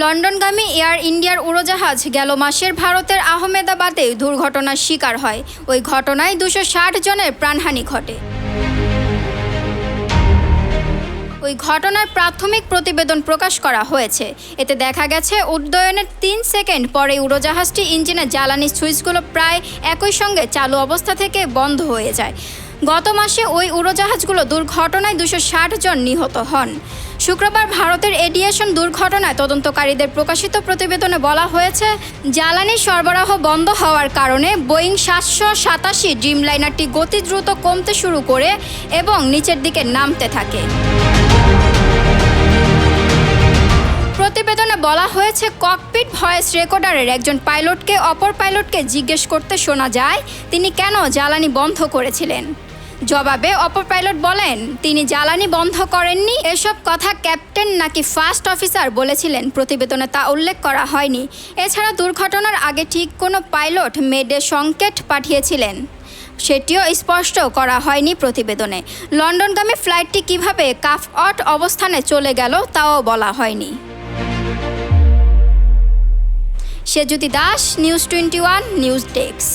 লন্ডনগামী air ইন্ডিয়ার উড়োজাহাজ গেল মাসের ভারতের আহমেদাবাদে দুর্ঘটনার শিকার হয়। ওই ঘটনায় 260 জনের প্রাণহানি ঘটে। ওই ঘটনার প্রাথমিক প্রতিবেদন প্রকাশ করা হয়েছে। এতে দেখা গেছে উড্ডয়নের 3 সেকেন্ড পরে উড়োজাহাজটি ইঞ্জিনের জ্বালানি সুইচগুলো প্রায় একই সঙ্গে চালু অবস্থা থেকে বন্ধ হয়ে যায়। গত মাসে ওই উড়োজাহাজগুলো দুর্ঘটনায় 260 জন নিহত হন। শুক্রবার ভারতের এভিয়েশন দুর্ঘটনায় তদন্তকারীদের প্রকাশিত প্রতিবেদনে বলা হয়েছে, জ্বালানি সরবরাহ বন্ধ হওয়ার কারণে বোয়িং 787 ড্রিমলাইনারটি গতি দ্রুত কমতে শুরু করে এবং নিচের দিকে নামতে থাকে। প্রতিবেদনে বলা হয়েছে, ককপিট ভয়েস রেকর্ডারের একজন পাইলটকে অপর পাইলটকে জিজ্ঞেস করতে শোনা যায় তিনি কেন জ্বালানি বন্ধ করেছিলেন। জবাবে অপর পাইলট বলেন তিনি জ্বালানি বন্ধ করেননি। এসব কথা ক্যাপ্টেন নাকি ফার্স্ট অফিসার বলেছিলেন, প্রতিবেদনে তা উল্লেখ করা হয়নি। এছাড়া দুর্ঘটনার আগে ঠিক কোনো পাইলট মেডে সংকেত পাঠিয়েছিলেন সেটিও স্পষ্ট করা হয়নি প্রতিবেদনে। লন্ডনগামী ফ্লাইটটি কিভাবে কাফ অট অবস্থানে চলে গেল তাও বলা হয়নি। Sejuti Das, news 21 news desk.